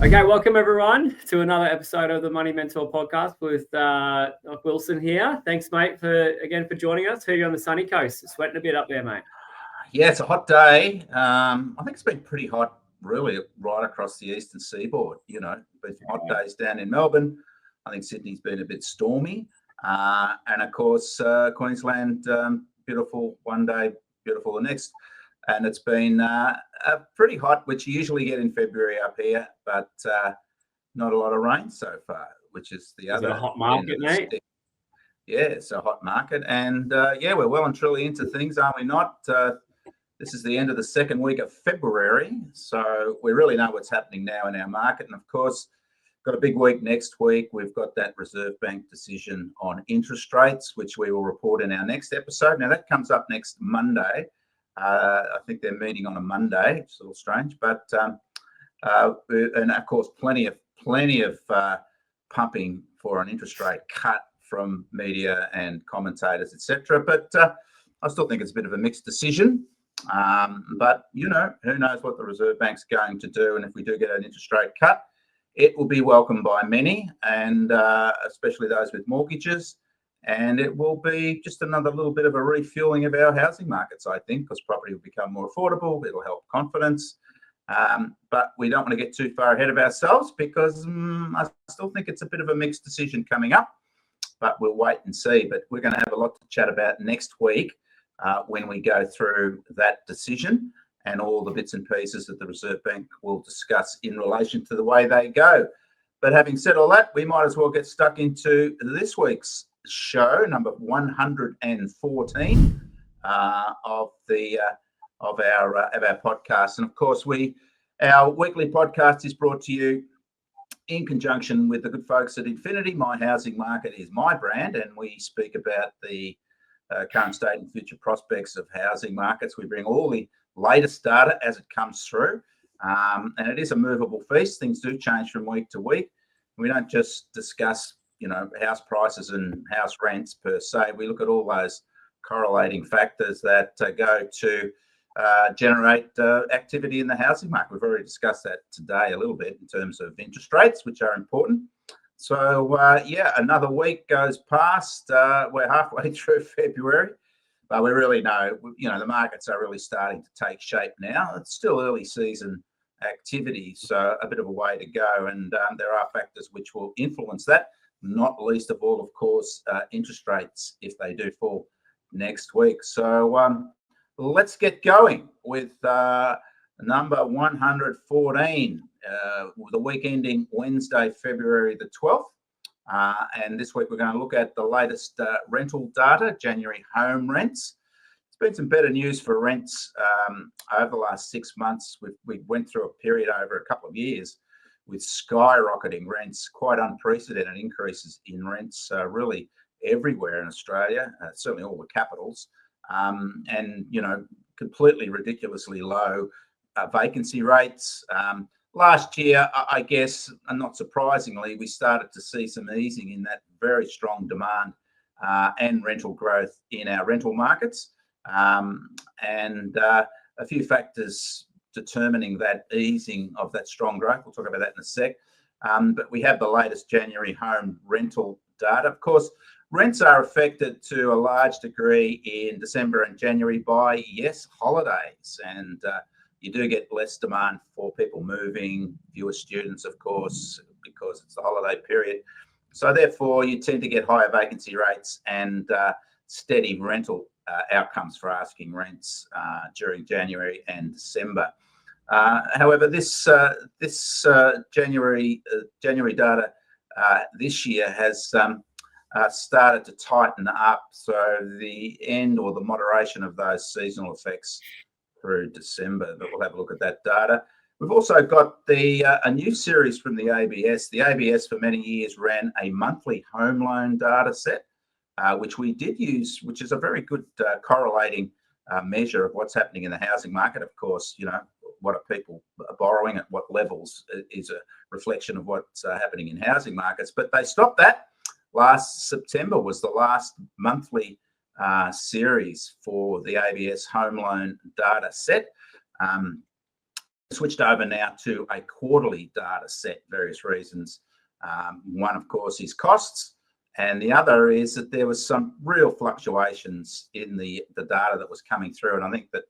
Okay, welcome everyone to another episode of the Money Mentor podcast with Wilson here. Thanks, mate, for joining us. Who are you on the sunny coast? It's sweating a bit up there, mate. Yeah, it's a hot day. I think it's been pretty hot, really, right across the eastern seaboard. Been some hot days down in Melbourne. I think Sydney's been a bit stormy, and of course Queensland, beautiful one day, beautiful the next. And it's been pretty hot, which you usually get in February up here, but not a lot of rain so far, which is the other. Is it a hot market, mate? Yeah, it's a hot market, and we're well and truly into things, are we not? This is the end of the second week of February, so we really know what's happening now in our market. And of course, got a big week next week. We've got that Reserve Bank decision on interest rates, which we will report in our next episode. Now that comes up next Monday. I think they're meeting on a Monday. It's a little strange, but and of course, plenty of pumping for an interest rate cut from media and commentators, etc. But I still think it's a bit of a mixed decision. But who knows what the Reserve Bank's going to do, and if we do get an interest rate cut, it will be welcomed by many, and especially those with mortgages. And it will be just another little bit of a refueling of our housing markets, I think, because property will become more affordable. It'll help confidence. But we don't want to get too far ahead of ourselves because I still think it's a bit of a mixed decision coming up. But we'll wait and see. But we're going to have a lot to chat about next week when we go through that decision and all the bits and pieces that the Reserve Bank will discuss in relation to the way they go. But having said all that, we might as well get stuck into this week's show, number 114 of our podcast. And of course, our weekly podcast is brought to you in conjunction with the good folks at Infinity. My Housing Market is my brand, and we speak about the current state and future prospects of housing markets. We bring all the latest data as it comes through, and it is a movable feast. Things do change from week to week. We don't just discuss house prices and house rents per se. We look at all those correlating factors that go to generate activity in the housing market. We've already discussed that today a little bit in terms of interest rates, which are important. So, another week goes past. We're halfway through February, but we really know, the markets are really starting to take shape now. It's still early season activity, so a bit of a way to go. And there are factors which will influence that, not least of all, of course, interest rates if they do fall next week. So let's get going with number 114, the week ending Wednesday, February the 12th. And this week we're going to look at the latest rental data, January home rents. There's been some better news for rents over the last 6 months. We went through a period over a couple of years with skyrocketing rents, quite unprecedented increases in rents, really everywhere in Australia, certainly all the capitals, and completely ridiculously low vacancy rates. Last year, I guess, and not surprisingly, we started to see some easing in that very strong demand and rental growth in our rental markets, and a few factors determining that easing of that strong growth. We'll talk about that in a sec. But we have the latest January home rental data. Of course, rents are affected to a large degree in December and January by, yes, holidays. And you do get less demand for people moving, fewer students, of course, because it's the holiday period. So therefore, you tend to get higher vacancy rates and steady rental outcomes for asking rents during January and December. However, this January data this year has started to tighten up. So the end or the moderation of those seasonal effects through December. But we'll have a look at that data. We've also got a new series from the ABS. The ABS for many years ran a monthly home loan data set, which we did use, which is a very good correlating measure of what's happening in the housing market. Of course, what are people borrowing at what levels is a reflection of what's happening in housing markets. But they stopped that. Last September was the last monthly series for the ABS home loan data set. switched over now to a quarterly data set, various reasons. One, of course, is costs, and the other is that there was some real fluctuations in the data that was coming through. And I think that,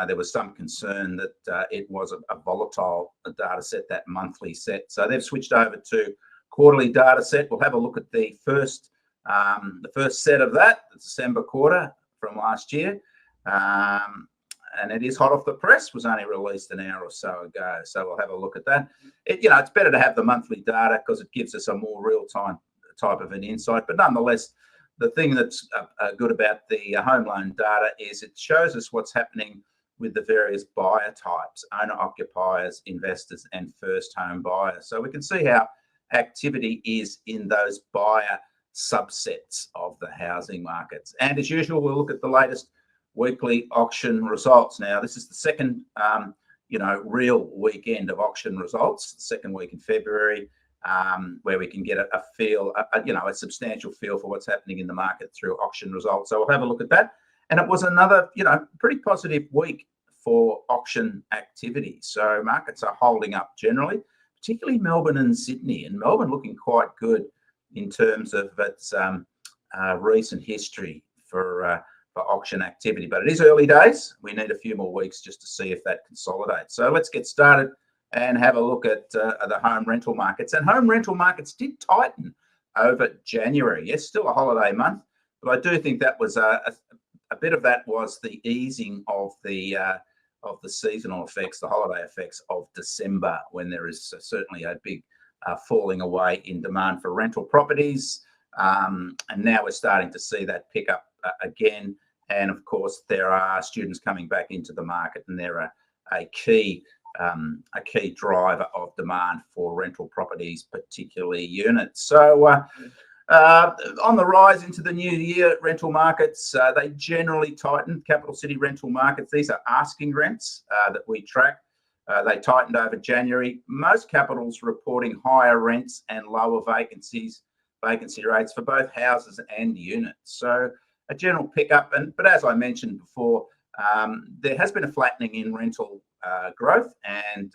there was some concern that it was a volatile data set, that monthly set. So they've switched over to quarterly data set. We'll have a look at the first set of that, the December quarter from last year. And it is hot off the press, was only released an hour or so ago. So we'll have a look at that. It's better to have the monthly data because it gives us a more real-time type of an insight. But nonetheless, the thing that's good about the home loan data is it shows us what's happening with the various buyer types: owner-occupiers, investors, and first home buyers. So we can see how activity is in those buyer subsets of the housing markets. And as usual, we'll look at the latest weekly auction results. Now, this is the second, real weekend of auction results, the second week in February, where we can get a feel, a substantial feel for what's happening in the market through auction results. So we'll have a look at that. And it was another, pretty positive week for auction activity. So markets are holding up generally, particularly Melbourne and Sydney. And Melbourne looking quite good in terms of its recent history for auction activity. But it is early days. We need a few more weeks just to see if that consolidates. So let's get started and have a look at the home rental markets. And home rental markets did tighten over January. Yes, still a holiday month, but I do think that was a bit of that was the easing of the seasonal effects, the holiday effects of December, when there is certainly a big falling away in demand for rental properties. And now we're starting to see that pick up again. And of course, there are students coming back into the market, and they're a key driver of demand for rental properties, particularly units. So on the rise into the new year, rental markets, they generally tightened. Capital city rental markets, these are asking rents that we track. They tightened over January. Most capitals reporting higher rents and lower vacancy rates for both houses and units. So a general pickup. But as I mentioned before, there has been a flattening in rental growth and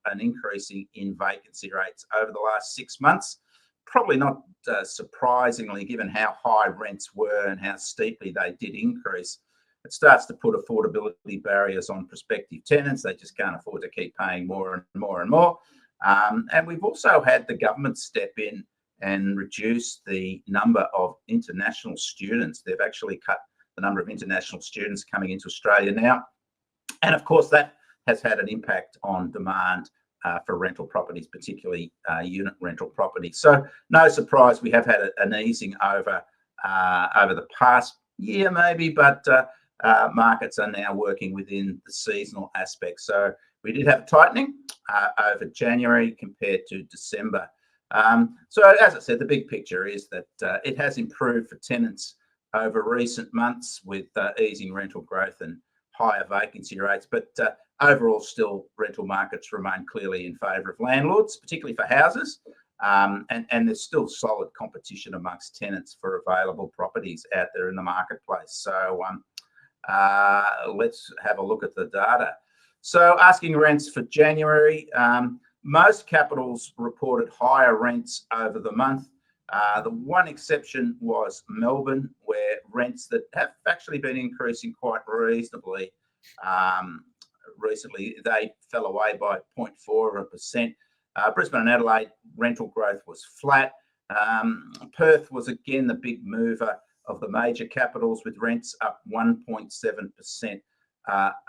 an increasing in vacancy rates over the last 6 months. Probably not surprisingly, given how high rents were and how steeply they did increase. It starts to put affordability barriers on prospective tenants. They just can't afford to keep paying more and more and more. And we've also had the government step in and reduce the number of international students. They've actually cut the number of international students coming into Australia now. And of course, that has had an impact on demand for rental properties, particularly unit rental properties. So no surprise, we have had an easing over the past year maybe, but markets are now working within the seasonal aspect. So we did have a tightening over January compared to December. So as I said, the big picture is that it has improved for tenants over recent months with easing rental growth and higher vacancy rates, but overall still rental markets remain clearly in favour of landlords, particularly for houses, and there's still solid competition amongst tenants for available properties out there in the marketplace. So let's have a look at the data. So asking rents for January, most capitals reported higher rents over the month. The one exception was Melbourne, where rents that have actually been increasing quite reasonably recently, they fell away by 0.4%. Brisbane and Adelaide rental growth was flat. Perth was again the big mover of the major capitals, with rents up 1.7%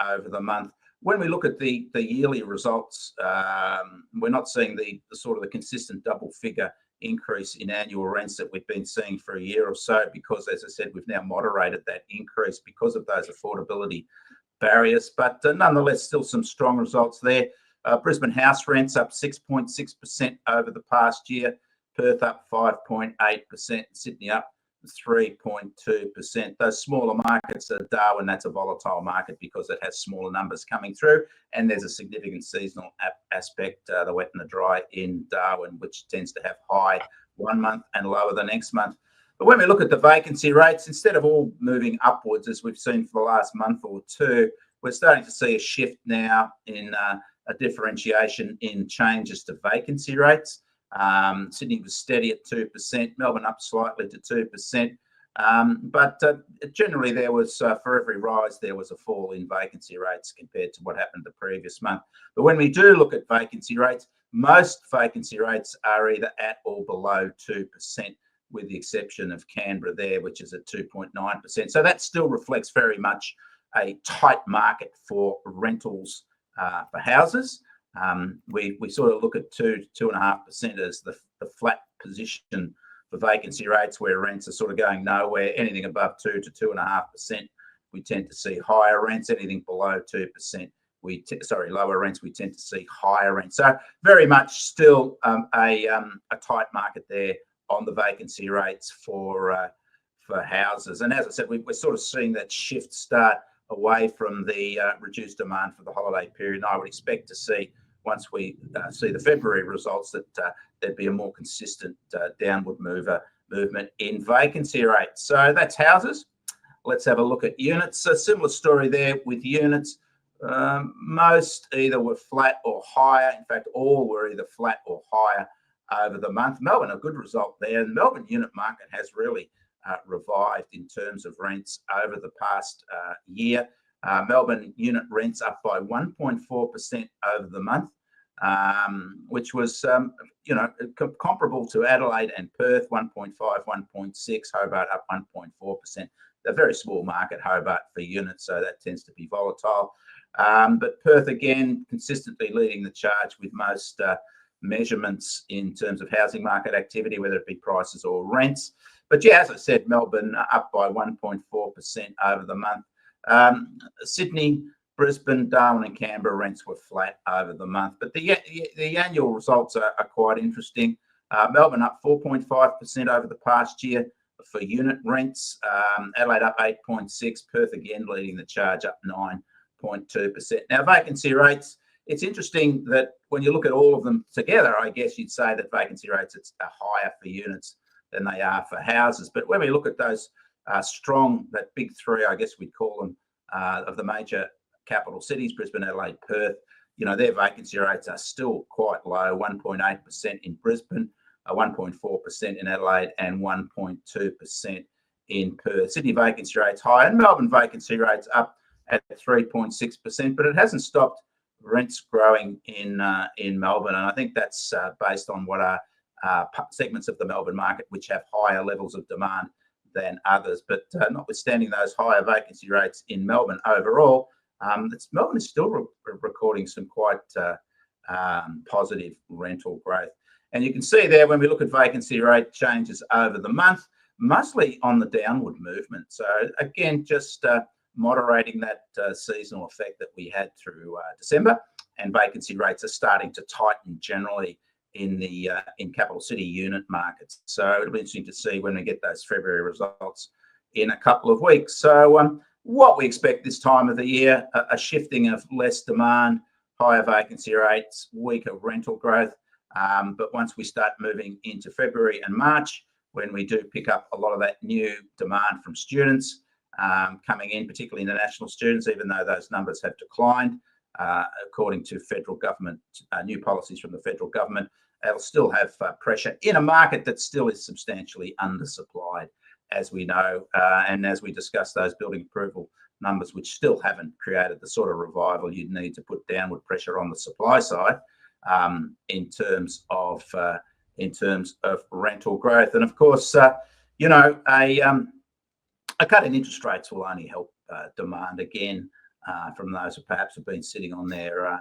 over the month. When we look at the yearly results, we're not seeing the sort of the consistent double figure increase in annual rents that we've been seeing for a year or so, because, as I said, we've now moderated that increase because of those affordability barriers. But nonetheless, still some strong results there. Brisbane house rents up 6.6% over the past year. Perth up 5.8%. Sydney up 3.2%. Those smaller markets are Darwin. That's a volatile market because it has smaller numbers coming through, and there's a significant seasonal aspect, the wet and the dry in Darwin, which tends to have high one month and lower the next month. But when we look at the vacancy rates, instead of all moving upwards as we've seen for the last month or two, we're starting to see a shift now in a differentiation in changes to vacancy rates. Sydney was steady at 2%, Melbourne up slightly to 2%. But generally there was, for every rise, there was a fall in vacancy rates compared to what happened the previous month. But when we do look at vacancy rates, most vacancy rates are either at or below 2%, with the exception of Canberra there, which is at 2.9%. So that still reflects very much a tight market for rentals for houses. We sort of look at 2.5% as the flat position for vacancy rates, where rents are sort of going nowhere. Anything above 2 to 2.5%, we tend to see higher rents. Anything below 2%, lower rents, we tend to see higher rents. So very much still a tight market there on the vacancy rates for houses. And as I said, we're sort of seeing that shift start away from the reduced demand for the holiday period. And I would expect to see, once we see the February results, that there'd be a more consistent downward movement in vacancy rates. So that's houses. Let's have a look at units. A similar story there with units. Most either were flat or higher. In fact, all were either flat or higher over the month. Melbourne, a good result there. The Melbourne unit market has really revived in terms of rents over the past year. Melbourne unit rents up by 1.4% over the month, which was comparable to Adelaide and Perth, 1.5, 1.6, Hobart up 1.4%. A very small market, Hobart, for units, so that tends to be volatile. But Perth, again, consistently leading the charge with most measurements in terms of housing market activity, whether it be prices or rents. But yeah, as I said, Melbourne up by 1.4% over the month. Sydney, Brisbane, Darwin and Canberra rents were flat over the month. But the annual results are quite interesting. Melbourne up 4.5% over the past year for unit rents. Adelaide up 8.6%. Perth again leading the charge, up 9.2%. Now, vacancy rates, it's interesting that when you look at all of them together, I guess you'd say that vacancy rates are higher for units than they are for houses. But when we look at those that big three, I guess we'd call them, of the major capital cities, Brisbane, Adelaide, Perth, their vacancy rates are still quite low, 1.8% in Brisbane, 1.4% in Adelaide and 1.2% in Perth. Sydney vacancy rates high, and Melbourne vacancy rates up at 3.6%, but it hasn't stopped rents growing in Melbourne. And I think that's based on what are segments of the Melbourne market which have higher levels of demand than others. But notwithstanding those higher vacancy rates in Melbourne overall, Melbourne is still recording some quite positive rental growth. And you can see there, when we look at vacancy rate changes over the month, mostly on the downward movement. So again, just moderating that seasonal effect that we had through December, and vacancy rates are starting to tighten generally in capital city unit markets. So it'll be interesting to see when we get those February results in a couple of weeks. So what we expect this time of the year, a shifting of less demand, higher vacancy rates, weaker rental growth. But once we start moving into February and March, when we do pick up a lot of that new demand from students coming in, particularly international students, even though those numbers have declined, according to federal government, new policies from the federal government, it'll still have pressure in a market that still is substantially undersupplied, as we know, and as we discuss those building approval numbers, which still haven't created the sort of revival you'd need to put downward pressure on the supply side in terms of rental growth. And of course, a cut in interest rates will only help demand again from those who perhaps have been sitting on their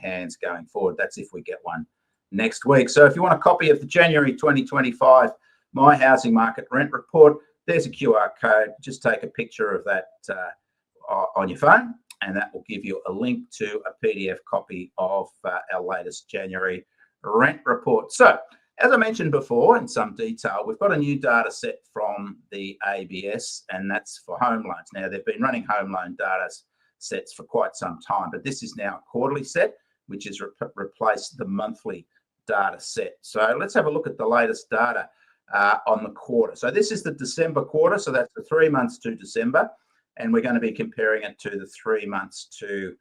hands going forward. That's if we get one next week. So if you want a copy of the January 2025 My Housing Market Rent Report, there's a QR code. Just take a picture of that on your phone, and that will give you a link to a PDF copy of our latest January rent report. So, as I mentioned before in some detail, we've got a new data set from the ABS, and that's for home loans. Now, they've been running home loan data sets for quite some time, but this is now a quarterly set, which has replaced the monthly data set. So let's have a look at the latest data on the quarter. So this is the December quarter, so that's the 3 months to December. and we're going to be comparing it to the 3 months to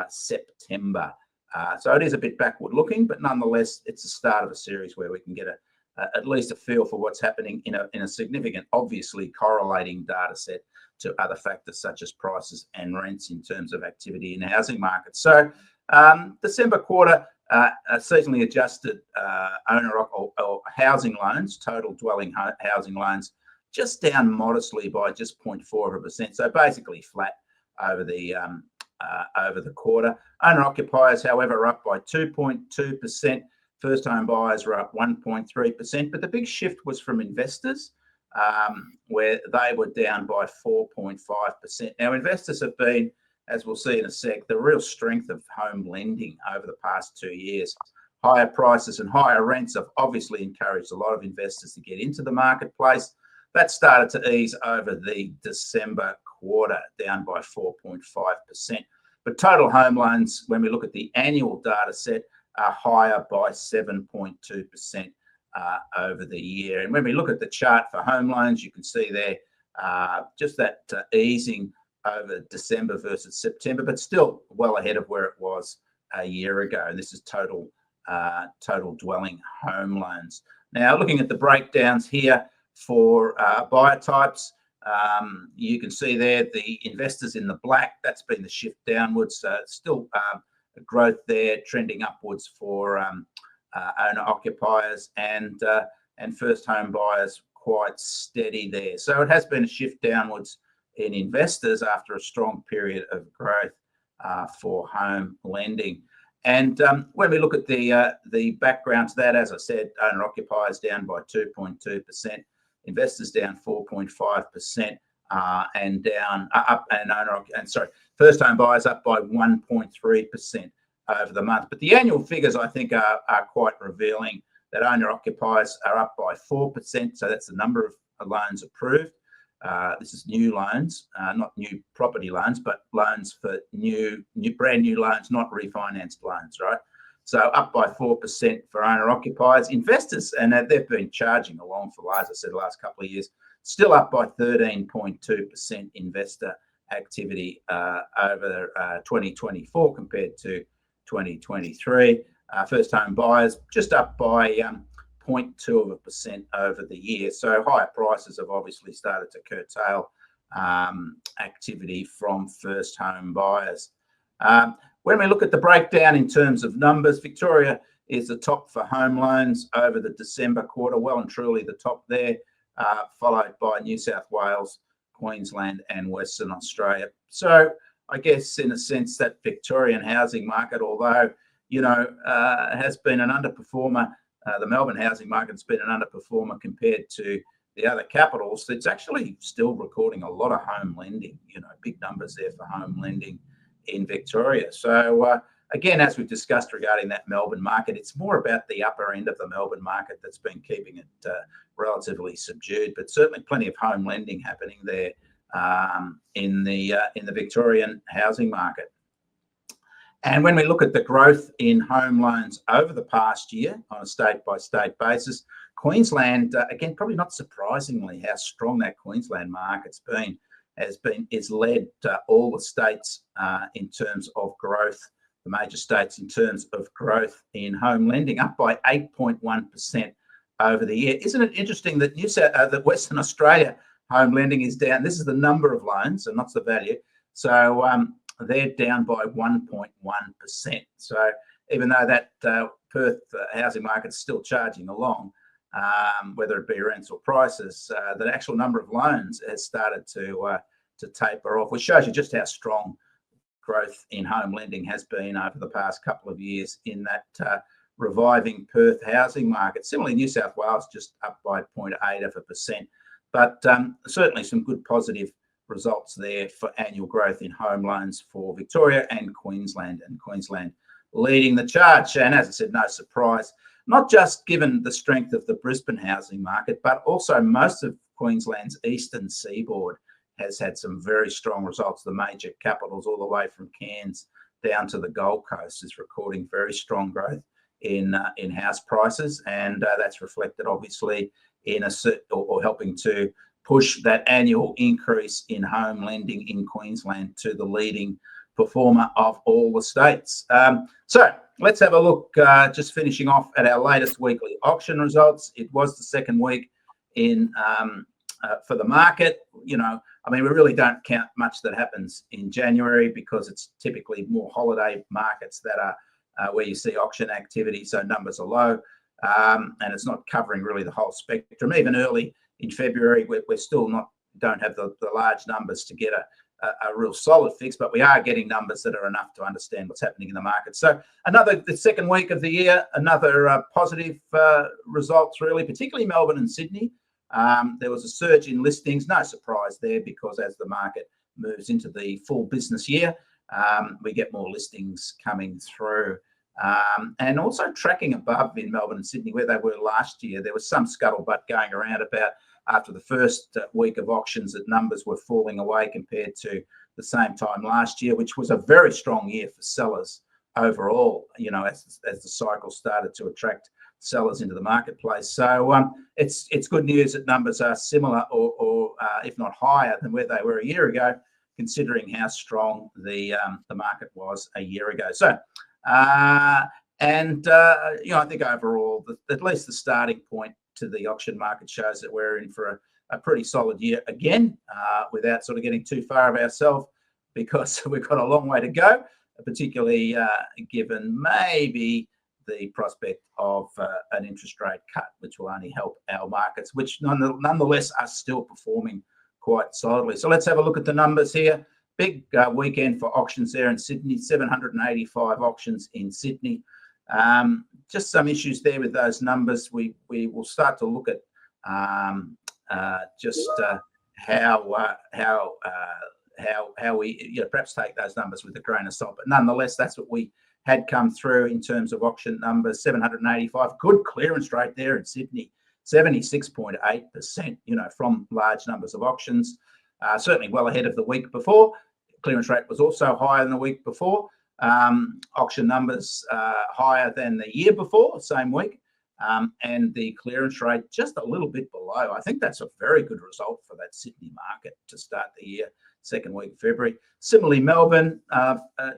September. So it is a bit backward looking, but nonetheless, it's the start of a series where we can get at least a feel for what's happening in a significant, obviously correlating data set to other factors such as prices and rents in terms of activity in the housing market. So December quarter, seasonally adjusted owner or housing loans, total dwelling housing loans, just down modestly by just 0.4%. So basically flat over the quarter. Owner occupiers, however, are up by 2.2%. First home buyers were up 1.3%, but the big shift was from investors, where they were down by 4.5%. Now, investors have been, as we'll see in a sec, the real strength of home lending over the past 2 years. Higher prices and higher rents have obviously encouraged a lot of investors to get into the marketplace. That started to ease over the December quarter, down by 4.5%. But total home loans, when we look at the annual data set, are higher by 7.2% over the year. And when we look at the chart for home loans, you can see there just that easing over December versus September, but still well ahead of where it was a year ago. And this is total dwelling home loans. Now, looking at the breakdowns here for buyer types, you can see there the investors in the black, that's been the shift downwards. Still growth there, trending upwards for owner occupiers, and first home buyers quite steady there. So it has been a shift downwards in investors after a strong period of growth for home lending. And when we look at the background to that, as I said, owner occupiers down by 2.2%, investors down 4.5%, first home buyers up by 1.3% over the month. But the annual figures, I think, are quite revealing that owner occupiers are up by 4%. So that's the number of loans approved. This is new loans, not new property loans, but loans for brand new loans, not refinanced loans, right? So up by 4% for owner occupiers. Investors, and they've been charging along for, as I said, the last couple of years, still up by 13.2% investor activity over 2024 compared to 2023. First home buyers just up by 0.2% over the year. So higher prices have obviously started to curtail activity from first home buyers. When we look at the breakdown in terms of numbers, Victoria is the top for home loans over the December quarter, well and truly the top there, followed by New South Wales, Queensland and Western Australia. So I guess in a sense that Victorian housing market, although, has been an underperformer, the Melbourne housing market's been an underperformer compared to the other capitals, it's actually still recording a lot of home lending, big numbers there for home lending in Victoria. So again, as we've discussed regarding that Melbourne market, it's more about the upper end of the Melbourne market that's been keeping it relatively subdued, but certainly plenty of home lending happening there in the Victorian housing market. And when we look at the growth in home loans over the past year on a state-by-state basis, Queensland, again, probably not surprisingly how strong that Queensland market's been, has led all the states in terms of growth, the major states in terms of growth in home lending, up by 8.1% over the year. Isn't it interesting that that Western Australia home lending is down? This is the number of loans and not the value. So they're down by 1.1%. So even though that Perth housing market's still charging along, whether it be rents or prices, the actual number of loans has started to taper off, which shows you just how strong growth in home lending has been over the past couple of years in that reviving Perth housing market. Similarly, New South Wales just up by 0.8%, but certainly some good positive results there for annual growth in home loans for Victoria and Queensland leading the charge. And as I said, no surprise, not just given the strength of the Brisbane housing market, but also most of Queensland's eastern seaboard has had some very strong results. The major capitals all the way from Cairns down to the Gold Coast is recording very strong growth in house prices, and that's reflected obviously in or helping to push that annual increase in home lending in Queensland to the leading performer of all the states. So let's have a look, just finishing off at our latest weekly auction results. It was the second week in for the market. You know, I mean, we really don't count much that happens in January because it's typically more holiday markets that are where you see auction activity, so numbers are low, and it's not covering really the whole spectrum. Even early in February, we're still don't have the large numbers to get a real solid fix, but we are getting numbers that are enough to understand what's happening in the market. So the second week of the year, another positive results really, particularly Melbourne and Sydney. There was a surge in listings, no surprise there, because as the market moves into the full business year, we get more listings coming through. And also tracking above in Melbourne and Sydney where they were last year. There was some scuttlebutt going around about after the first week of auctions that numbers were falling away compared to the same time last year, which was a very strong year for sellers overall, you know, as the cycle started to attract sellers into the marketplace. So it's good news that numbers are similar or if not higher than where they were a year ago, considering how strong the market was a year ago. So you know, I think overall, at least the starting point to the auction market shows that we're in for a pretty solid year again, without sort of getting too far of ourselves, because we've got a long way to go, particularly given maybe the prospect of an interest rate cut, which will only help our markets, which nonetheless are still performing quite solidly. So let's have a look at the numbers here. Big weekend for auctions there in Sydney, 785 auctions in Sydney. Just some issues there with those numbers. We will start to look at how we perhaps take those numbers with a grain of salt. But nonetheless, that's what we had come through in terms of auction numbers. 785, good clearance rate there in Sydney, 76.8%. You know, from large numbers of auctions, certainly well ahead of the week before. Clearance rate was also higher than the week before. Auction numbers higher than the year before, same week, and the clearance rate just a little bit below. I think that's a very good result for that Sydney market to start the year, second week of February. Similarly, Melbourne,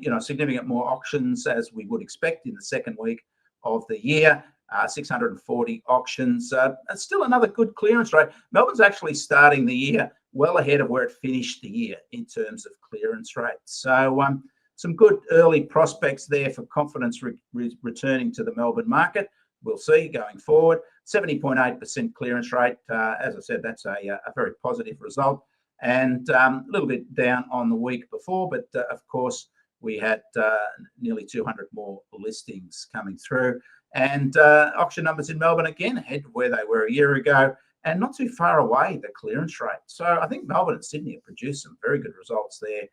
you know, significant more auctions as we would expect in the second week of the year. 640 auctions. Still another good clearance rate. Melbourne's actually starting the year well ahead of where it finished the year in terms of clearance rate. So some good early prospects there for confidence returning to the Melbourne market. We'll see going forward. 70.8% clearance rate. As I said, that's a very positive result, and a little bit down on the week before, but of course we had nearly 200 more listings coming through. And auction numbers in Melbourne again ahead of where they were a year ago, and not too far away the clearance rate. So I think Melbourne and Sydney have produced some very good results there.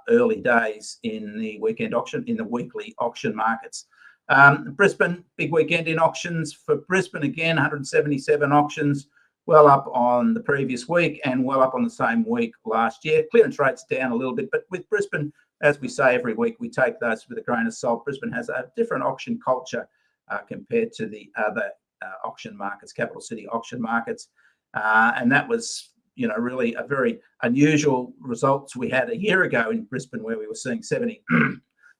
Early days in the weekend auction, in the weekly auction markets. Brisbane, big weekend in auctions for Brisbane again, 177 auctions, well up on the previous week and well up on the same week last year. Clearance rates down a little bit, but with Brisbane, as we say every week, we take those with a grain of salt. Brisbane has a different auction culture compared to the other auction markets, capital city auction markets, and that was, you know, really a very unusual results we had a year ago in Brisbane, where we were seeing 70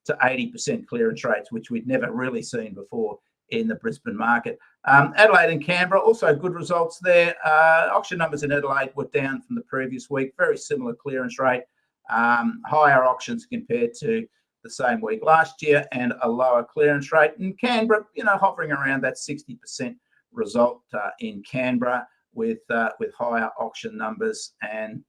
to 80% clearance rates, which we'd never really seen before in the Brisbane market. Adelaide and Canberra, also good results there. Auction numbers in Adelaide were down from the previous week, very similar clearance rate, higher auctions compared to the same week last year, and a lower clearance rate. In Canberra, you know, hovering around that 60% result in Canberra, with higher auction numbers, and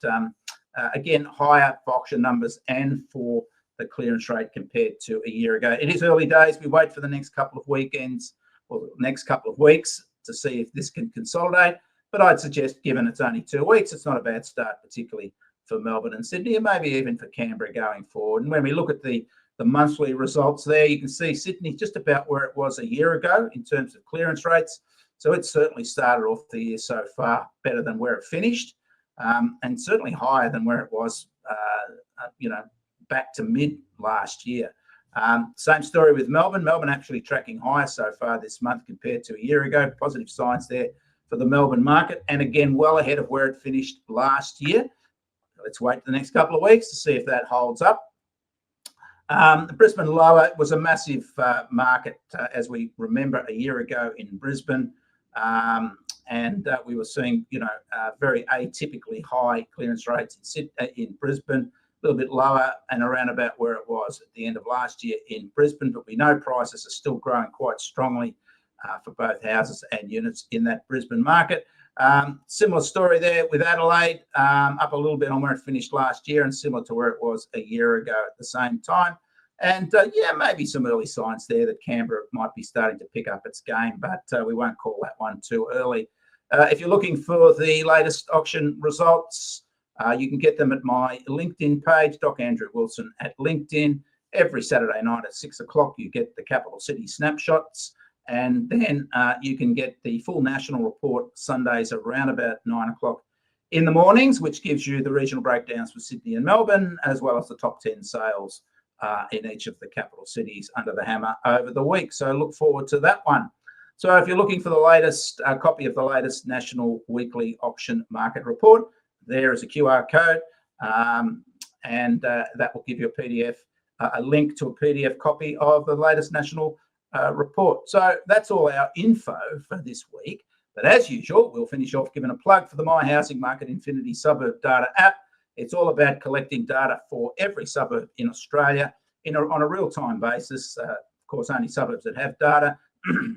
again higher for auction numbers and for the clearance rate compared to a year ago. It is early days. We wait for the next couple of weekends or next couple of weeks to see if this can consolidate. But I'd suggest, given it's only 2 weeks, it's not a bad start, particularly for Melbourne and Sydney, and maybe even for Canberra going forward. And when we look at the monthly results there, you can see Sydney just about where it was a year ago in terms of clearance rates. So it's certainly started off the year so far better than where it finished, and certainly higher than where it was, you know, back to mid last year. Same story with Melbourne. Melbourne actually tracking higher so far this month compared to a year ago. Positive signs there for the Melbourne market, and again, well ahead of where it finished last year. Let's wait the next couple of weeks to see if that holds up. The Brisbane lower was a massive market, as we remember, a year ago in Brisbane. And we were seeing, very atypically high clearance rates in Brisbane, a little bit lower and around about where it was at the end of last year in Brisbane. But we know prices are still growing quite strongly for both houses and units in that Brisbane market. Similar story there with Adelaide, up a little bit on where it finished last year and similar to where it was a year ago at the same time. And maybe some early signs there that Canberra might be starting to pick up its game, but we won't call that one too early. If you're looking for the latest auction results, you can get them at my LinkedIn page, Doc Andrew Wilson at LinkedIn. Every Saturday night at 6 o'clock, you get the capital city snapshots. And then you can get the full national report Sundays around about 9 o'clock in the mornings, which gives you the regional breakdowns for Sydney and Melbourne, as well as the top 10 sales in each of the capital cities under the hammer over the week. So look forward to that one. So if you're looking for the latest copy of the latest National Weekly Auction Market Report, there is a QR code, and that will give you a PDF, a link to a PDF copy of the latest national report. So that's all our info for this week. But as usual, we'll finish off giving a plug for the My Housing Market Infinity Suburb Data app. It's all about collecting data for every suburb in Australia on a real-time basis. Of course, only suburbs that have data.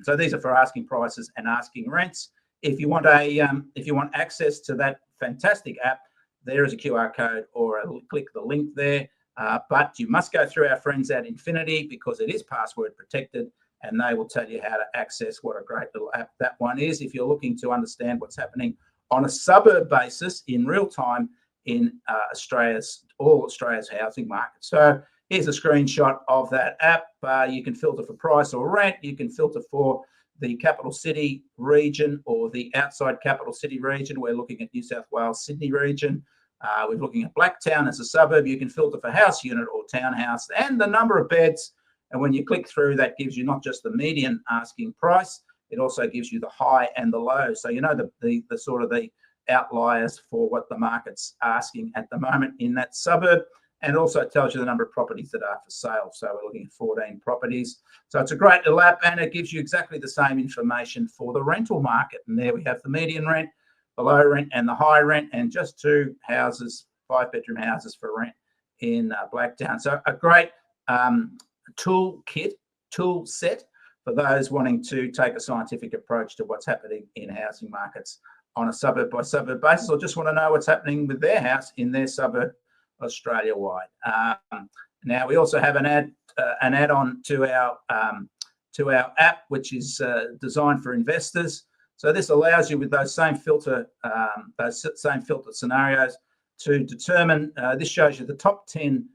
So these are for asking prices and asking rents. If you want access to that fantastic app, there is a QR code or click the link there. But you must go through our friends at Infinity because it is password protected, and they will tell you how to access what a great little app that one is if you're looking to understand what's happening on a suburb basis in real time in all Australia's housing market. So here's a screenshot of that app. You can filter for price or rent. You can filter for the capital city region or the outside capital city region. We're looking at New South Wales, Sydney region. We're looking at Blacktown as a suburb. You can filter for house unit or townhouse and the number of beds. And when you click through, that gives you not just the median asking price, it also gives you the high and the low. So you know the sort of the outliers for what the market's asking at the moment in that suburb. And it also tells you the number of properties that are for sale. So we're looking at 14 properties. So it's a great little app, and it gives you exactly the same information for the rental market. And there we have the median rent, the low rent and the high rent, and just 2 houses, 5-bedroom houses for rent in Blacktown. So a great tool set for those wanting to take a scientific approach to what's happening in housing markets on a suburb by suburb basis, or just want to know what's happening with their house in their suburb Australia-wide. Now we also have an add-on to our app, which is designed for investors. So this allows you with those same filter scenarios to determine. This shows you the top 10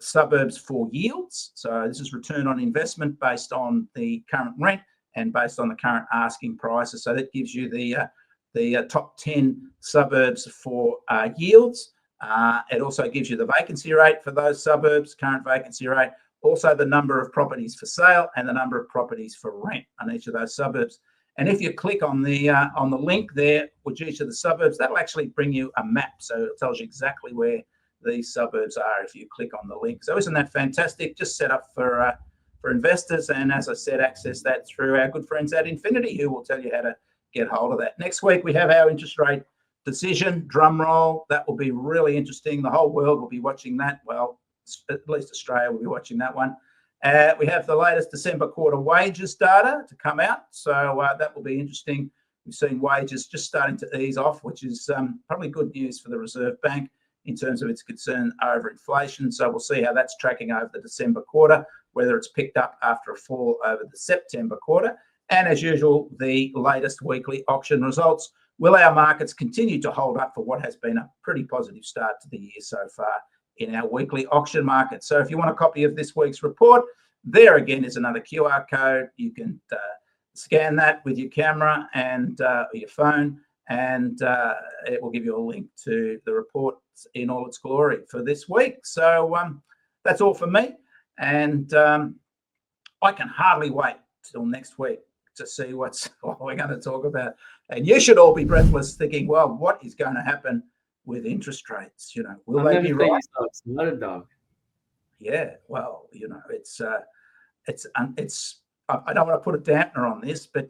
suburbs for yields. So this is return on investment based on the current rent and based on the current asking prices. So that gives you the top 10 suburbs for yields. It also gives you the vacancy rate for those suburbs, current vacancy rate, also the number of properties for sale and the number of properties for rent on each of those suburbs. And if you click on the link there, which each of the suburbs, that'll actually bring you a map. So it tells you exactly where these suburbs are if you click on the link. So isn't that fantastic? Just set up for investors. And as I said, access that through our good friends at Infinity, who will tell you how to get hold of that. Next week, we have our interest rate decision, drum roll. That will be really interesting. The whole world will be watching that. Well, at least Australia will be watching that one. We have the latest December quarter wages data to come out. So that will be interesting. We've seen wages just starting to ease off, which is probably good news for the Reserve Bank in terms of its concern over inflation. So we'll see how that's tracking over the December quarter, whether it's picked up after a fall over the September quarter. And as usual, the latest weekly auction results. Will our markets continue to hold up for what has been a pretty positive start to the year so far in our weekly auction market? So if you want a copy of this week's report, there again is another QR code. You can scan that with your camera and your phone, and it will give you a link to the report in all its glory for this week. So that's all for me, and I can hardly wait till next week to see what we're going to talk about. And you should all be breathless thinking, well, what is going to happen with interest rates? Will they be right? Yeah, well, it's I don't want to put a dampener on this, but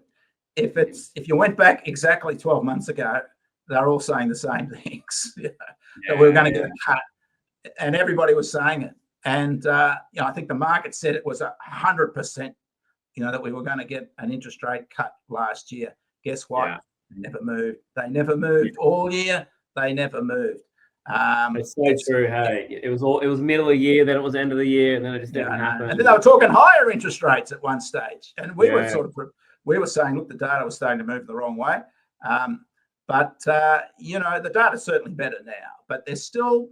if you went back exactly 12 months ago, they're all saying the same things. That we were going to get a cut, and everybody was saying it. And I think the market said it was 100%. That we were going to get an interest rate cut last year. Guess what? Yeah. They never moved. They never moved all year. They never moved. It's so true. Hey, it was middle of the year, then it was end of the year, and then it just didn't happen. And then they were talking higher interest rates at one stage, and we were saying, look, the data was starting to move the wrong way. But the data's certainly better now. But there's still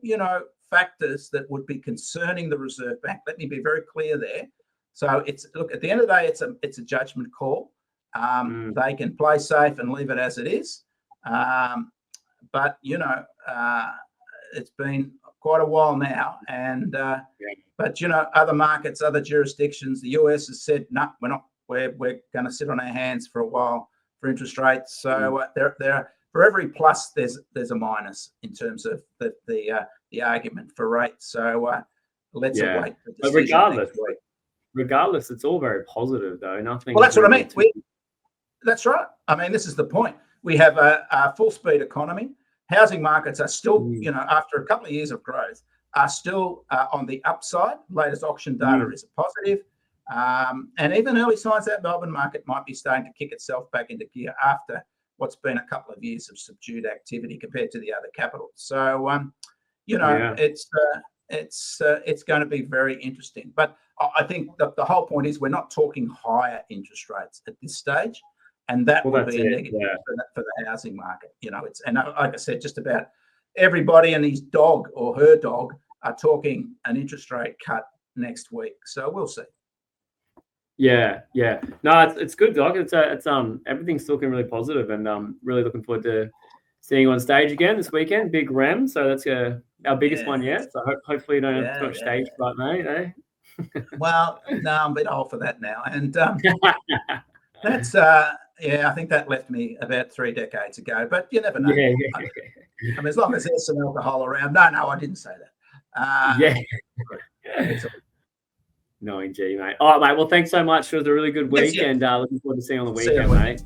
factors that would be concerning the Reserve Bank. Let me be very clear there. So at the end of the day, it's a judgment call. They can play safe and leave it as it is. But it's been quite a while now, and but other markets, other jurisdictions, the US has said no, we're going to sit on our hands for a while for interest rates. So there for every plus there's a minus in terms of the argument for rates. So let's await the decision. Regardless, it's all very positive, though. Nothing. Well, that's what I mean. That's right. I mean, this is the point. We have a full-speed economy. Housing markets are still, after a couple of years of growth, are still on the upside. Latest auction data is a positive. And even early signs that Melbourne market might be starting to kick itself back into gear after what's been a couple of years of subdued activity compared to the other capitals. So, it's going to be very interesting. But I think the whole point is we're not talking higher interest rates at this stage, and that will be a negative for the housing market. And like I said, just about everybody and his dog or her dog are talking an interest rate cut next week. So we'll see. Yeah. No, it's good, Doc. It's everything's looking really positive, and really looking forward to seeing you on stage again this weekend. Big Rem, so that's our biggest one yet. So hopefully you don't have too much stage fright, mate. Eh? Well, no, I'm a bit old for that now, and that's I think that left me about 3 decades ago. But you never know. I mean, as long as there's some alcohol around. No, I didn't say that. No, G, mate. All right, mate. Well, thanks so much. It was a really good week, and looking forward to seeing you on the weekend, mate.